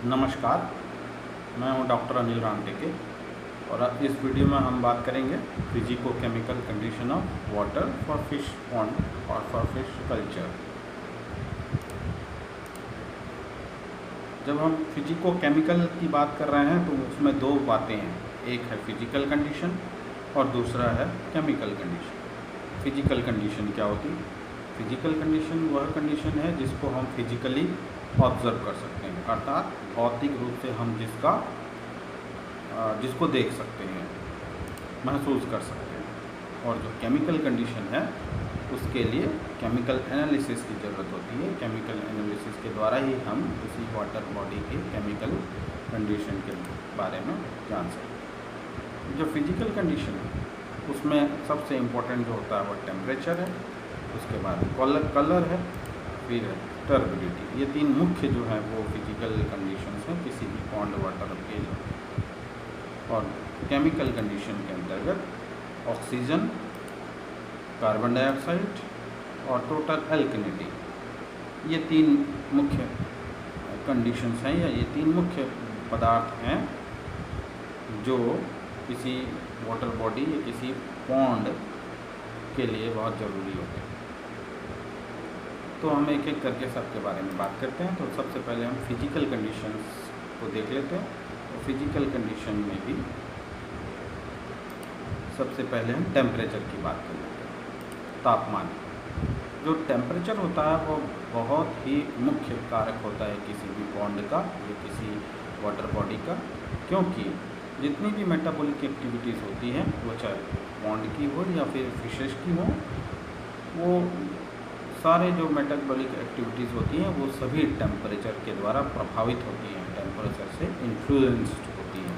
नमस्कार, मैं हूं डॉक्टर अनिल रामटेके और अब इस वीडियो में हम बात करेंगे physico-chemical condition of water for fish pond और फॉर फिश कल्चर। जब हम फिजिको-केमिकल की बात कर रहे हैं तो उसमें दो बातें हैं, एक है फिजिकल कंडीशन और दूसरा है केमिकल कंडीशन। फिजिकल कंडीशन क्या होती है? फिजिकल कंडीशन वह कंडीशन है जिसको हम फिजिकली ऑब्जर्व कर सकते हैं, अर्थात भौतिक रूप से हम जिसको देख सकते हैं, महसूस कर सकते हैं। और जो केमिकल कंडीशन है उसके लिए केमिकल एनालिसिस की ज़रूरत होती है। केमिकल एनालिसिस के द्वारा ही हम किसी वाटर बॉडी के केमिकल कंडीशन के बारे में जान सकते हैं। जो फिजिकल कंडीशन है उसमें सबसे इम्पोर्टेंट जो होता है वो टेम्परेचर है, उसके बाद कलर है, फिर है टर्बिडिटी। ये तीन मुख्य जो हैं वो फिजिकल कंडीशंस हैं किसी भी पॉन्ड वाटर के लिए। और केमिकल कंडीशन के अंतर्गत ऑक्सीजन, कार्बन डाइऑक्साइड और टोटल एल्कनिटी, ये तीन मुख्य कंडीशंस हैं या ये तीन मुख्य पदार्थ हैं जो किसी वाटर बॉडी या किसी पॉन्ड के लिए बहुत ज़रूरी होते हैं। तो हम एक एक करके सबके बारे में बात करते हैं। तो सबसे पहले हम फिजिकल कंडीशंस को देख लेते हैं। तो फिजिकल कंडीशन में भी सबसे पहले हम टेम्परेचर की बात कर लेते हैं। तापमान, जो टेम्परेचर होता है वो बहुत ही मुख्य कारक होता है किसी भी पॉन्ड का या किसी वाटर बॉडी का, क्योंकि जितनी भी मेटाबॉलिक एक्टिविटीज़ होती हैं वो चाहे पॉन्ड की हो या फिर फिशेस की हो, वो सारे जो मेटाबॉलिक एक्टिविटीज़ होती हैं वो सभी टेम्परेचर के द्वारा प्रभावित होती हैं, टेम्परेचर से इन्फ्लुएंस्ड होती हैं।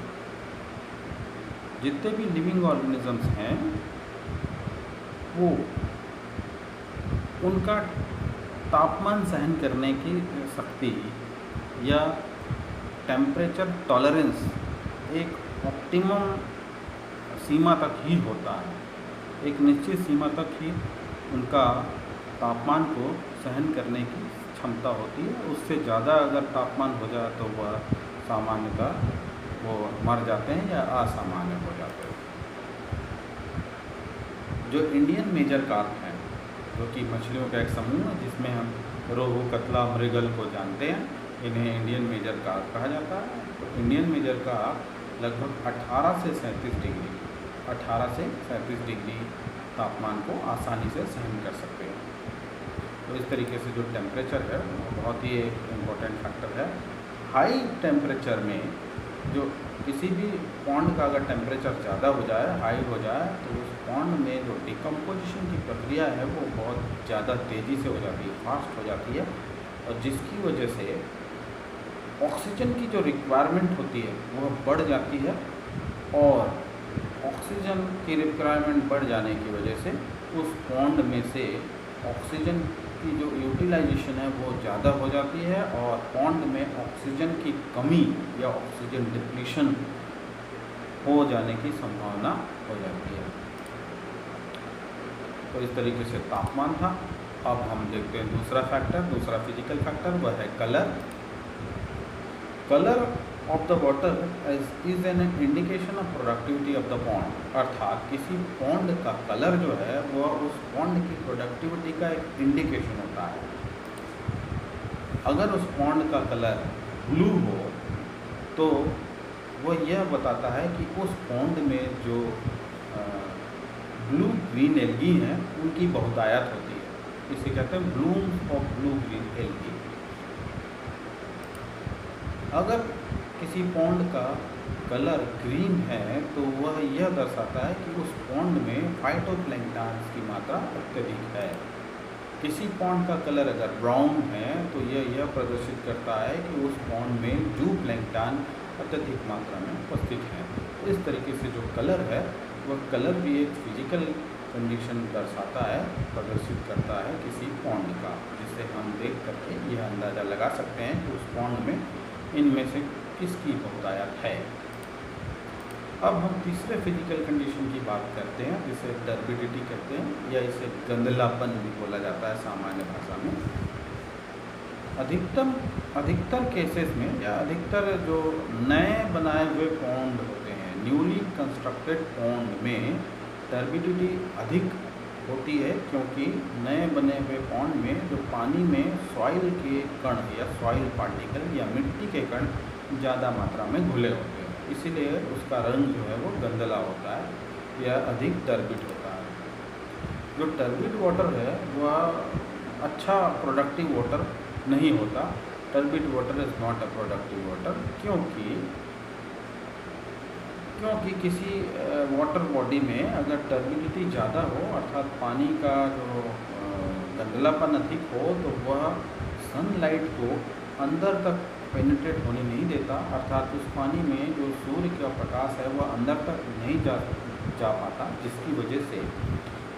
जितने भी लिविंग ऑर्गेनिजम्स हैं वो उनका तापमान सहन करने की शक्ति या टेम्परेचर टॉलरेंस एक ऑप्टिमम सीमा तक ही होता है। एक निश्चित सीमा तक ही उनका तापमान को सहन करने की क्षमता होती है। उससे ज़्यादा अगर तापमान हो जाए तो वह सामान्यतः वो मर जाते हैं या असामान्य हो जाते हैं। जो इंडियन मेजर कार्प हैं, जो कि मछलियों का एक समूह है जिसमें हम रोहू, कतला, मृगल को जानते हैं, इन्हें इंडियन मेजर कार्प कहा जाता है। तो इंडियन मेजर कार्प लगभग 18 से 37 डिग्री तापमान को आसानी से सहन कर सकते हैं। तो इस तरीके से जो टेम्परेचर है वो बहुत ही एक इम्पोर्टेंट फैक्टर है। हाई टेम्परेचर में जो किसी भी पॉन्ड का अगर टेम्परेचर ज़्यादा हो जाए, हाई हो जाए, तो उस पॉन्ड में जो डिकम्पोजिशन की प्रक्रिया है वो बहुत ज़्यादा तेज़ी से हो जाती है, फास्ट हो जाती है, और जिसकी वजह से ऑक्सीजन की जो रिक्वायरमेंट होती है वह बढ़ जाती है। और ऑक्सीजन की रिक्वायरमेंट बढ़ जाने की वजह से उस पॉन्ड में से ऑक्सीजन की जो यूटिलाइजेशन है वो ज़्यादा हो जाती है और पॉन्ड में ऑक्सीजन की कमी या ऑक्सीजन डिप्लीशन हो जाने की संभावना हो जाती है। तो इस तरीके से तापमान था। अब हम देखते हैं दूसरा फैक्टर, दूसरा फिजिकल फैक्टर, वह है colour. Colour of the water is an indication of productivity of the pond, अर्थात किसी पॉन्ड का कलर जो है वह उस पॉन्ड की प्रोडक्टिविटी का एक इंडिकेशन होता है। अगर उस पॉन्ड का कलर ब्लू हो तो वह यह बताता है कि उस पॉन्ड में जो ब्लू ग्रीन एल्गी हैं उनकी बहुतायत होती है। इसे कहते हैं Bloom of blue green algae. अगर किसी पॉन्ड का कलर ग्रीन है तो वह यह दर्शाता है कि उस पॉन्ड में फाइटोप्लैंक्टन्स की मात्रा अत्यधिक है। किसी पॉन्ड का कलर अगर ब्राउन है तो यह प्रदर्शित करता है कि उस पॉन्ड में जूप्लैंक्टन अत्यधिक मात्रा में उपस्थित है। इस तरीके से जो कलर है वह कलर भी एक फिजिकल कंडीशन दर्शाता है, प्रदर्शित करता है किसी पॉन्ड का, जिससे हम देख करके यह अंदाज़ा लगा सकते हैं कि उस पॉन्ड में इनमें से किसकी बहुतायत है। अब हम तीसरे फिजिकल कंडीशन की बात करते हैं जिसे टर्बिडिटी कहते हैं या इसे गंदलापन भी बोला जाता है सामान्य भाषा में। अधिकतर केसेस में या अधिकतर जो नए बनाए हुए पॉन्ड होते हैं, न्यूली कंस्ट्रक्टेड पॉन्ड में टर्बिडिटी अधिक होती है, क्योंकि नए बने हुए पॉन्ड में जो पानी में सॉइल के कण या सॉइल पार्टिकल या मिट्टी के कण ज़्यादा मात्रा में घुले होते हैं, इसीलिए उसका रंग जो है वो गंदला होता है या अधिक टर्बिड होता है। जो टर्बिड वाटर है वह अच्छा प्रोडक्टिव वाटर नहीं होता। Turbid water is not a productive water, क्योंकि किसी वाटर बॉडी में अगर टर्बिडिटी ज़्यादा हो, अर्थात पानी का जो गंदलापन अधिक हो, तो वह सनलाइट को अंदर तक पेनिट्रेट होने नहीं देता, अर्थात उस पानी में जो सूर्य का प्रकाश है वह अंदर तक नहीं जा पाता, जिसकी वजह से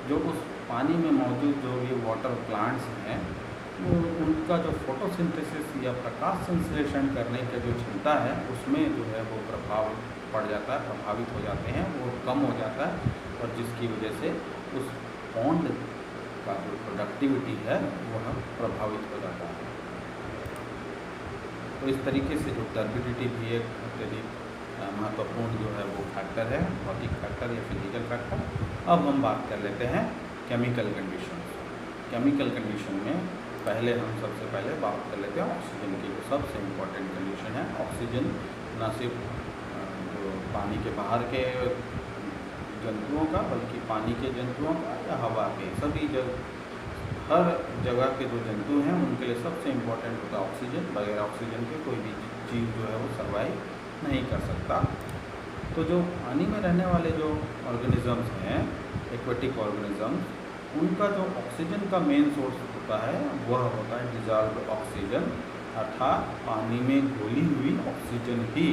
जो उस पानी में मौजूद जो ये वाटर प्लांट्स हैं उनका जो फोटोसिंथेसिस या प्रकाश संश्लेषण करने की जो क्षमता है उसमें जो है वो प्रभाव पड़ जाता है, प्रभावित हो जाते हैं, वो कम हो जाता है, और जिसकी वजह से उस पॉन्ड का जो प्रोडक्टिविटी है वह प्रभावित हो जाता है। तो इस तरीके से जो टर्बिडिटी भी एक अत्यधिक महत्वपूर्ण जो है वो फैक्टर है, भौतिक फैक्टर या फिजिकल फैक्टर। अब हम बात कर लेते हैं केमिकल कंडीशन। केमिकल कंडीशन में पहले हम सबसे पहले बात कर लेते हैं ऑक्सीजन की, जो सबसे इम्पोर्टेंट कंडीशन है। ऑक्सीजन न सिर्फ जो पानी के बाहर के जंतुओं का, बल्कि पानी के जंतुओं का या हवा के सभी हर जगह के जो जंतु हैं उनके लिए सबसे इम्पोर्टेंट होता है ऑक्सीजन। बगैर ऑक्सीजन के कोई भी जीव जो है वो सर्वाइव नहीं कर सकता। तो जो पानी में रहने वाले जो ऑर्गेनिजम्स हैं, एक्वेटिक ऑर्गेनिजम्स, उनका जो ऑक्सीजन का मेन सोर्स होता है वह होता है डिजॉल्व्ड ऑक्सीजन, अर्थात पानी में घुली हुई ऑक्सीजन ही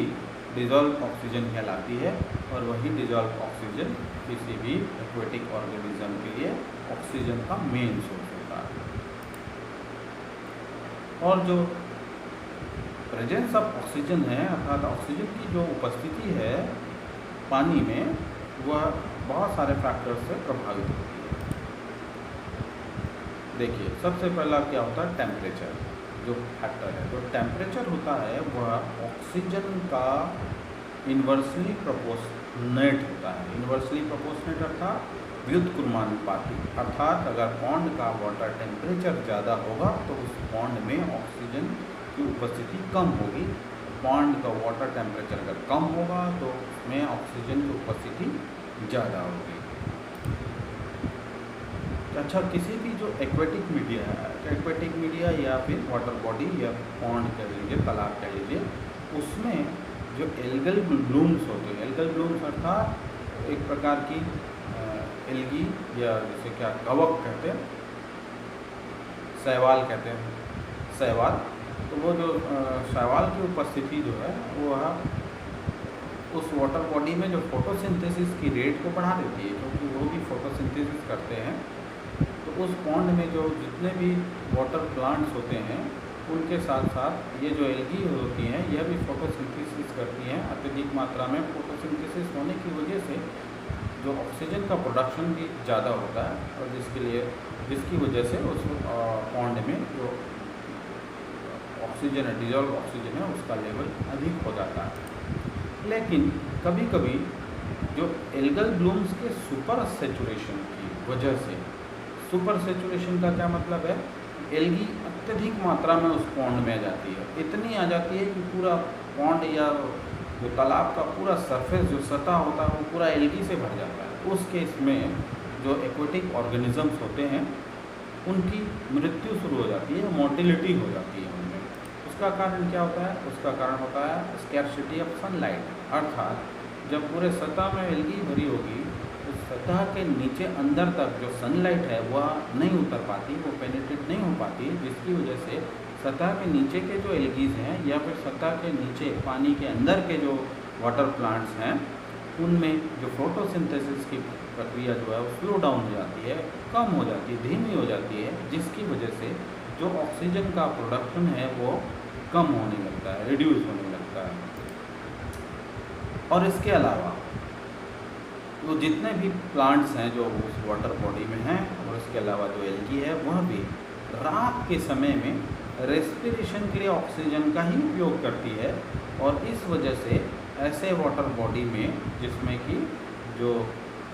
डिजॉल्व ऑक्सीजन कहलाती है, और वही डिजॉल्व ऑक्सीजन किसी भी एक्वेटिक ऑर्गेनिज्म के लिए ऑक्सीजन का मेन सोर्स होता है। और जो प्रेजेंस ऑफ ऑक्सीजन है, अर्थात ऑक्सीजन की जो उपस्थिति है पानी में, वह बहुत सारे फैक्टर्स से प्रभावित होती है। देखिए, सबसे पहला क्या होता है, टेम्परेचर जो फैक्टर है। जो टेम्परेचर होता है वह ऑक्सीजन का इन्वर्सली प्रोपोर्शनेट होता है। इन्वर्सली प्रोपोर्शनेट अर्थात व्युत्क्रमानुपाती, अर्थात अगर पॉन्ड का वाटर टेम्परेचर ज़्यादा होगा तो उस पॉन्ड में ऑक्सीजन की उपस्थिति कम होगी। पॉन्ड का वाटर टेम्परेचर अगर कम होगा तो उसमें ऑक्सीजन की उपस्थिति ज़्यादा होगी। अच्छा, किसी भी जो एक्वेटिक मीडिया है, एक्वेटिक मीडिया या फिर वाटर बॉडी या पॉन्ड कह लीजिए, तालाब कह लीजिए, उसमें जो एल्गल ब्लूम्स होते हैं, एल्गल ब्लूम्स अर्थात एक प्रकार की एल्गी या जैसे क्या कवक कहते हैं, शैवाल कहते हैं, शैवाल। तो वो जो शैवाल की उपस्थिति जो है वह उस वाटर बॉडी में जो फोटोसिंथेसिस की रेट को बढ़ा देती है, क्योंकि वो भी फोटोसिंथेसिस करते हैं। तो उस पॉन्ड में जो जितने भी वाटर प्लांट्स होते हैं उनके साथ साथ ये जो एल्गी होती हैं यह भी फोटोसिंथेसिस करती हैं। अत्यधिक मात्रा में फोटोसिंथेसिस होने की वजह से जो ऑक्सीजन का प्रोडक्शन भी ज़्यादा होता है, और जिसकी वजह से उस पॉन्ड में जो ऑक्सीजन है, डिजॉल्व ऑक्सीजन है, उसका लेवल अधिक हो जाता है। लेकिन कभी कभी जो एल्गल ब्लूम्स के सुपर सेचुरेशन की वजह से, सुपर सेचुरेशन का क्या मतलब है, एल्गी अत्यधिक मात्रा में उस पॉन्ड में आ जाती है, इतनी आ जाती है कि पूरा पॉन्ड या जो तालाब का पूरा सरफेस जो सतह होता है वो पूरा एल्गी से भर जाता है। उस केस में जो एक्वेटिक ऑर्गेनिजम्स होते हैं उनकी मृत्यु शुरू हो जाती है, मोर्टिलिटी हो जाती है उनमें। उसका कारण क्या होता है, उसका कारण होता है स्कैर्सिटी ऑफ सनलाइट, अर्थात जब पूरे सतह में एल्गी भरी होगी तो सतह के नीचे अंदर तक जो सनलाइट है वह नहीं उतर पाती, वो पेनिट्रेट नहीं हो पाती, जिसकी वजह से सतह के नीचे के जो एल्गीज हैं या फिर सतह के नीचे पानी के अंदर के जो वाटर प्लांट्स हैं उनमें जो फोटोसिंथेसिस की प्रक्रिया जो है वो स्लो डाउन हो जाती है, कम हो जाती है, धीमी हो जाती है, जिसकी वजह से जो ऑक्सीजन का प्रोडक्शन है वो कम होने लगता है, रिड्यूस होने लगता है। और इसके अलावा वो जितने भी प्लांट्स हैं जो उस वाटर बॉडी में हैं, और इसके अलावा जो एल्गी है वह भी रात के समय में रेस्पिरेशन के लिए ऑक्सीजन का ही उपयोग करती है। और इस वजह से ऐसे वाटर बॉडी में जिसमें कि जो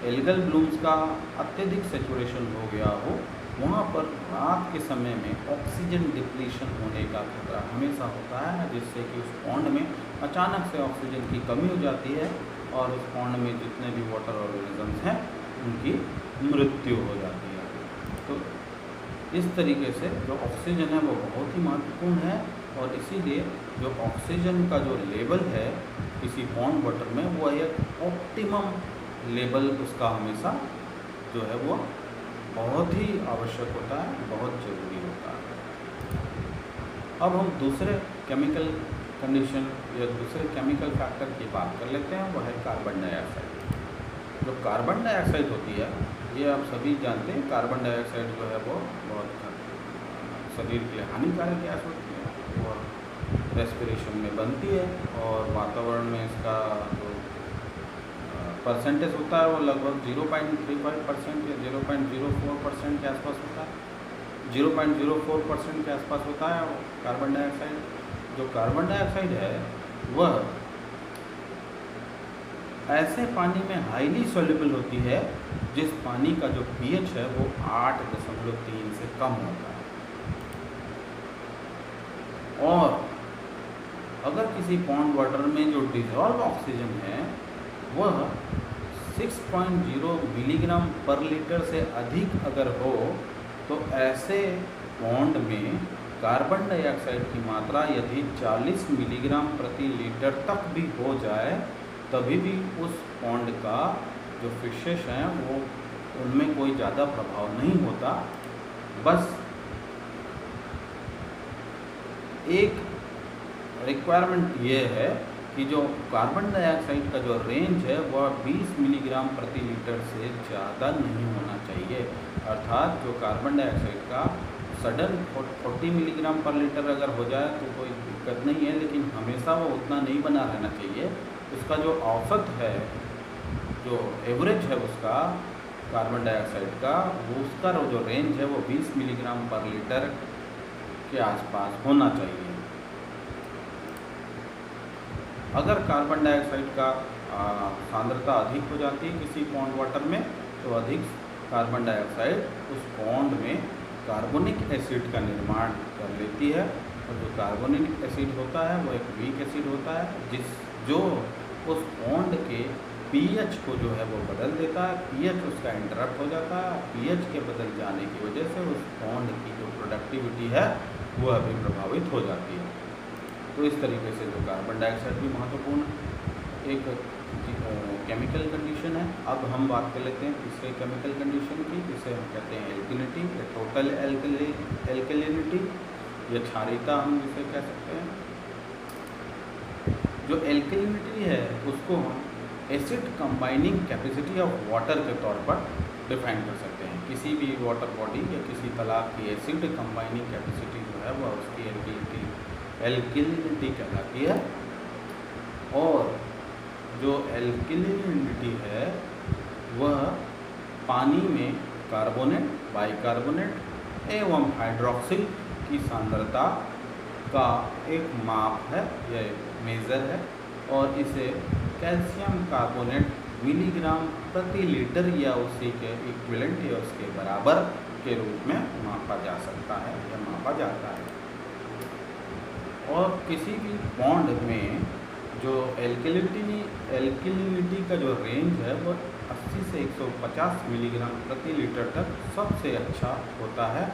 एल्गल ब्लूम्स का अत्यधिक सेचुरेशन हो गया हो, वहाँ पर रात के समय में ऑक्सीजन डिप्लीशन होने का खतरा हमेशा होता है, जिससे कि उस पॉन्ड में अचानक से ऑक्सीजन की कमी हो जाती है और उस पॉन्ड में जितने भी वाटर ऑर्गेनिजम्स हैं उनकी मृत्यु हो जाती है। तो इस तरीके से जो ऑक्सीजन है वो बहुत ही महत्वपूर्ण है, और इसीलिए जो ऑक्सीजन का जो लेवल है किसी पॉन्ड वाटर में वो एक ऑप्टिमम लेवल उसका हमेशा जो है वो बहुत ही आवश्यक होता है, बहुत ज़रूरी होता है। अब हम दूसरे केमिकल कंडीशन या दूसरे केमिकल फैक्टर की बात कर लेते हैं, वह है कार्बन डाइऑक्साइड। जो कार्बन डाइऑक्साइड होती है ये आप सभी जानते हैं, कार्बन डाइऑक्साइड जो है वो बहुत शरीर के लिए हानिकारक गैस होती है और रेस्पिरेशन में बनती है, और वातावरण में इसका जो परसेंटेज होता है वो लगभग 0.35% या 0.04% के आसपास होता है। 0.04% के आसपास होता है कार्बन डाइऑक्साइड। जो कार्बन डाइऑक्साइड है वह ऐसे पानी में हाईली सॉल्युबल होती है जिस पानी का जो पीएच है वो 8.3 से कम होता है। और अगर किसी पॉन्ड वाटर में जो डिजॉल्व ऑक्सीजन है वह 6.0 मिलीग्राम पर लीटर से अधिक अगर हो तो ऐसे पॉन्ड में कार्बन डाइऑक्साइड की मात्रा यदि 40 मिलीग्राम प्रति लीटर तक भी हो जाए तभी भी उस पॉन्ड का जो फिशेस हैं वो उनमें कोई ज़्यादा प्रभाव नहीं होता। बस एक रिक्वायरमेंट ये है कि जो कार्बन डाइऑक्साइड का जो रेंज है वह 20 मिलीग्राम प्रति लीटर से ज़्यादा नहीं होना चाहिए। अर्थात जो कार्बन डाइऑक्साइड का सडन 40 मिलीग्राम पर लीटर अगर हो जाए तो कोई दिक्कत नहीं है, लेकिन हमेशा वो उतना नहीं बना रहना चाहिए। उसका जो औसत है, जो एवरेज है उसका कार्बन डाइऑक्साइड का, वो उसका जो रेंज है वो 20 मिलीग्राम पर लीटर के आसपास होना चाहिए। अगर कार्बन डाइऑक्साइड का सांद्रता अधिक हो जाती है किसी पॉन्ड वाटर में तो अधिक कार्बन डाइऑक्साइड उस पॉन्ड में कार्बोनिक एसिड का निर्माण कर लेती है, और जो कार्बोनिक एसिड होता है वो एक वीक एसिड होता है जो उस पॉन्ड के पीएच को जो है वो बदल देता है। पीएच उसका इंटरप्ट हो जाता है। पीएच के बदल जाने की वजह से उस पॉन्ड की जो प्रोडक्टिविटी है वह भी प्रभावित हो जाती है। तो इस तरीके से जो कार्बन डाइऑक्साइड भी महत्वपूर्ण एक केमिकल कंडीशन है। अब हम बात कर लेते हैं तीसरे केमिकल कंडीशन की, जिसे हम कहते हैं एल्किनिटी या टोटल एल्कलिनिटी या क्षारीयता हम जिसे कह सकते हैं। जो एल्कलिनिटी है उसको हम acid combining capacity of water के तौर पर डिफाइन कर सकते हैं। किसी भी वाटर बॉडी या किसी तालाब की एसिड कंबाइनिंग कैपेसिटी जो है वह उसकी एल्कलिनिटी कहलाती है। और जो एल्कलिनिटी है वह पानी में कार्बोनेट, बाइकार्बोनेट एवं हाइड्रोक्सिल की सांद्रता का एक माप है या मेज़र है, और इसे कैल्शियम कार्बोनेट मिलीग्राम प्रति लीटर या उसी के इक्विवेलेंट या उसके बराबर के रूप में मापा जा सकता है या मापा जाता है। और किसी भी पॉन्ड में जो एल्कलिनिटी का जो रेंज है वो 80 से 150 मिलीग्राम प्रति लीटर तक सबसे अच्छा होता है।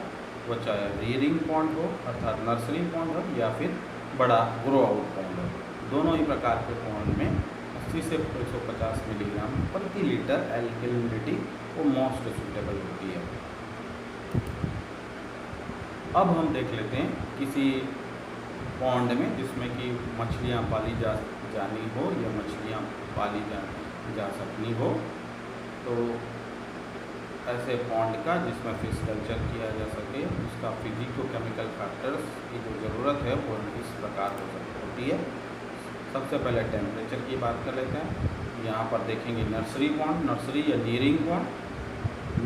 वो चाहे रियरिंग पॉन्ड हो अर्थात नर्सरी पॉन्ड हो या फिर बड़ा ग्रो आउट पॉन्ड हो, दोनों ही प्रकार के पॉन्ड में 80 से 150 मिलीग्राम प्रति लीटर एल्कलिनिटी वो मोस्ट सूटेबल होती है। अब हम देख लेते हैं किसी पॉन्ड में जिसमें कि मछलियाँ पाली जानी हो या मछलियाँ पाली जा सकनी हो, तो ऐसे पॉन्ड का जिसमें फिश कल्चर किया जा सके उसका फिजिको केमिकल फैक्टर्स की जो ज़रूरत है वो इस प्रकार होती है। सबसे पहले टेम्परेचर की बात कर लेते हैं। यहाँ पर देखेंगे नर्सरी पॉन्ड, नर्सरी या रीयरिंग पॉन्ड।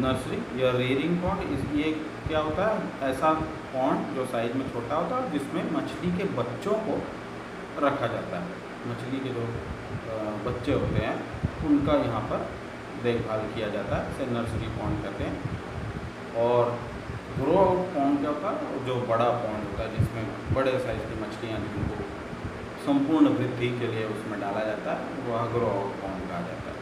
नर्सरी या रीयरिंग पॉन्ड ये क्या होता है, ऐसा पॉन्ड जो साइज़ में छोटा होता है, जिसमें मछली के बच्चों को रखा जाता है। मछली के जो बच्चे होते हैं उनका यहाँ पर देखभाल किया जाता है, इसे नर्सरी पॉन्ड कहते हैं। और ग्रो आउट पॉन्ड क्या होता है, जो बड़ा पॉन्ड होता है जिसमें बड़े साइज़ की मछलियाँ जिनको संपूर्ण वृद्धि के लिए उसमें डाला जाता है, वह ग्रो आउट पॉन्ड कहा जाता है।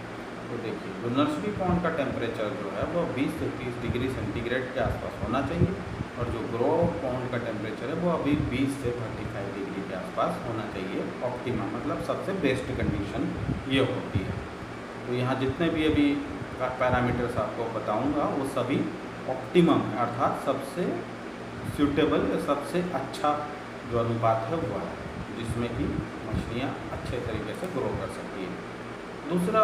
तो देखिए, जो नर्सरी पॉन्ड का टेम्परेचर जो है वो 20 से 30 डिग्री सेंटीग्रेड के आसपास होना चाहिए, और जो ग्रो आउट पॉन्ड का टेम्परेचर है वो अभी 20 से 35 डिग्री के आसपास होना चाहिए। ऑप्टिमम मतलब सबसे बेस्ट कंडीशन ये होती है। तो यहाँ जितने भी अभी पैरामीटर्स आपको बताऊँगा वो सभी ऑप्टिमम है, अर्थात सबसे सूटेबल या सबसे अच्छा जो अनुपात है वो है, जिसमें कि मछलियाँ अच्छे तरीके से ग्रो कर सकती है। दूसरा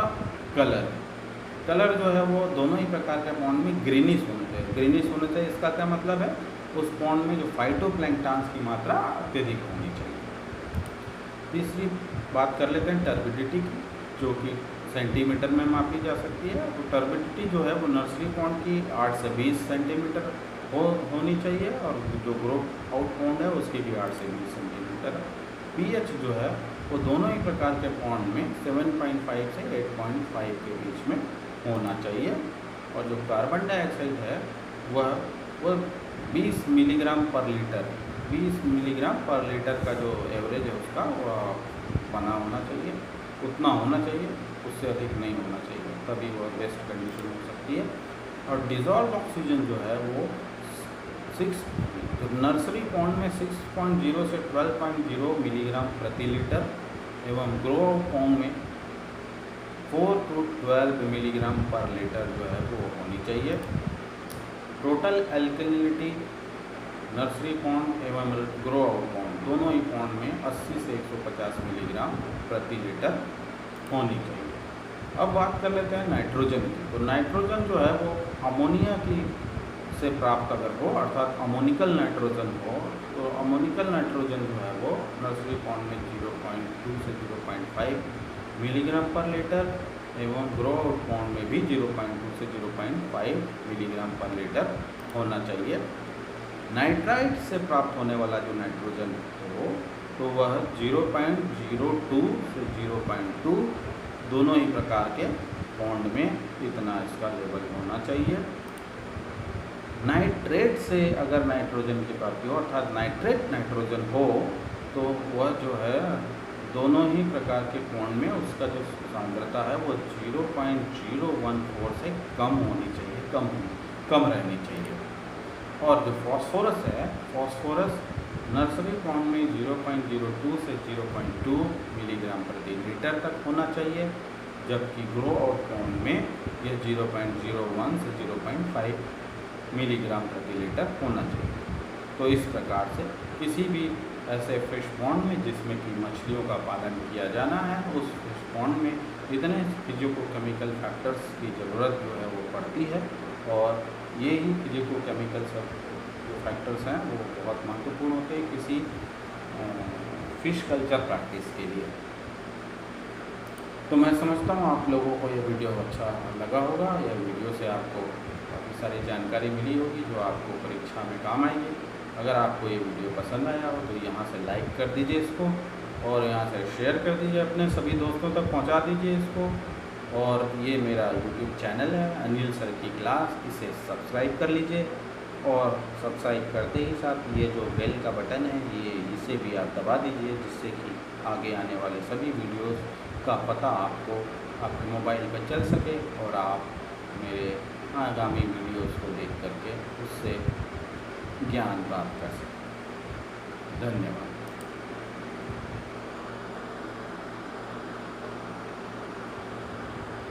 कलर जो है वो दोनों ही प्रकार के पॉन्ड में ग्रीनिश होना चाहिए। ग्रीनिश होना चाहिए, इसका क्या मतलब है, उस पॉन्ड में जो फाइटोप्लैंक्टन्स की मात्रा अत्यधिक होनी चाहिए। तीसरी बात कर लेते हैं टर्बिडिटी की, जो कि सेंटीमीटर में मापी जा सकती है। तो टर्बिडिटी जो है वो नर्सरी पॉन्ड की 8 से 20 सेंटीमीटर होनी चाहिए, और जो ग्रो आउट पॉन्ड है उसकी भी 8 से 20 सेंटीमीटर। पीएच जो है वो दोनों ही प्रकार के पॉन्ड में 7.5 से 8.5 के बीच में होना चाहिए। और जो कार्बन डाइऑक्साइड है वह 20 मिलीग्राम पर लीटर, 20 मिलीग्राम पर लीटर का जो एवरेज है उसका वह बना होना चाहिए, उतना होना चाहिए, उससे अधिक नहीं होना चाहिए, तभी वह बेस्ट कंडीशन हो सकती है। और डिज़ोल्व ऑक्सीजन जो है वो नर्सरी पॉन्ड में 6.0 से 12.0 मिलीग्राम प्रति लीटर, एवं ग्रो आउट पॉन्ड में 4 to 12 मिलीग्राम पर लीटर जो है वो होनी चाहिए। टोटल एल्कलिनिटी नर्सरी पॉन्ड एवं ग्रो आउट पॉन्ड दोनों ही पॉन्ड में 80 से 150 मिलीग्राम प्रति लीटर होनी चाहिए। अब बात कर लेते हैं नाइट्रोजन की। तो नाइट्रोजन जो है वो अमोनिया की से प्राप्त अगर हो, अर्थात अमोनिकल नाइट्रोजन हो, तो अमोनिकल नाइट्रोजन जो है वो नर्सरी पॉन्ड में 0.2 से 0.5 मिलीग्राम पर लीटर, एवं ग्रो आउट पॉन्ड में भी 0.2 से 0.5 मिलीग्राम पर लीटर होना चाहिए। नाइट्राइट से प्राप्त होने वाला जो नाइट्रोजन हो तो वह 0.02 से 0.2 दोनों ही प्रकार के पॉन्ड में इतना इसका लेवल होना चाहिए। नाइट्रेट से अगर नाइट्रोजन की प्राप्ति हो, अर्थात नाइट्रेट नाइट्रोजन हो, तो वह जो है दोनों ही प्रकार के पॉन्ड में उसका जो सांद्रता है वो 0.014 से कम होनी चाहिए, कम रहनी चाहिए। और जो फॉस्फोरस है, फॉस्फोरस नर्सरी पॉन्ड में 0.02 से 0.2 मिलीग्राम प्रति लीटर तक होना चाहिए, जबकि ग्रो आउट पॉन्ड में यह 0.01 से 0.5 मिलीग्राम प्रति लीटर होना चाहिए। तो इस प्रकार से किसी भी ऐसे फिश पॉन्ड में जिसमें कि मछलियों का पालन किया जाना है, उस फिश पॉन्ड में इतने फिजिको-केमिकल फैक्टर्स की ज़रूरत जो है वो पड़ती है, और ये ही फिजिको-केमिकल सब जो फैक्टर्स हैं वो बहुत महत्वपूर्ण होते हैं किसी फिश कल्चर प्रैक्टिस के लिए। तो मैं समझता हूँ आप लोगों को ये वीडियो अच्छा लगा होगा। यह वीडियो से आपको काफ़ी सारी जानकारी मिली होगी जो आपको परीक्षा में काम आएगी। अगर आपको ये वीडियो पसंद आया हो तो यहाँ से लाइक कर दीजिए इसको, और यहाँ से शेयर कर दीजिए, अपने सभी दोस्तों तक पहुँचा दीजिए इसको। और ये मेरा यूट्यूब चैनल है अनिल सर की क्लास, इसे सब्सक्राइब कर लीजिए, और सब्सक्राइब करते ही साथ ये जो बेल का बटन है इसे भी आप दबा दीजिए, जिससे कि आगे आने वाले सभी वीडियोस का पता आपको आपके मोबाइल पर चल सके, और आप मेरे आगामी वीडियोस को देख करके उससे ज्ञान प्राप्त कर सकें। धन्यवाद।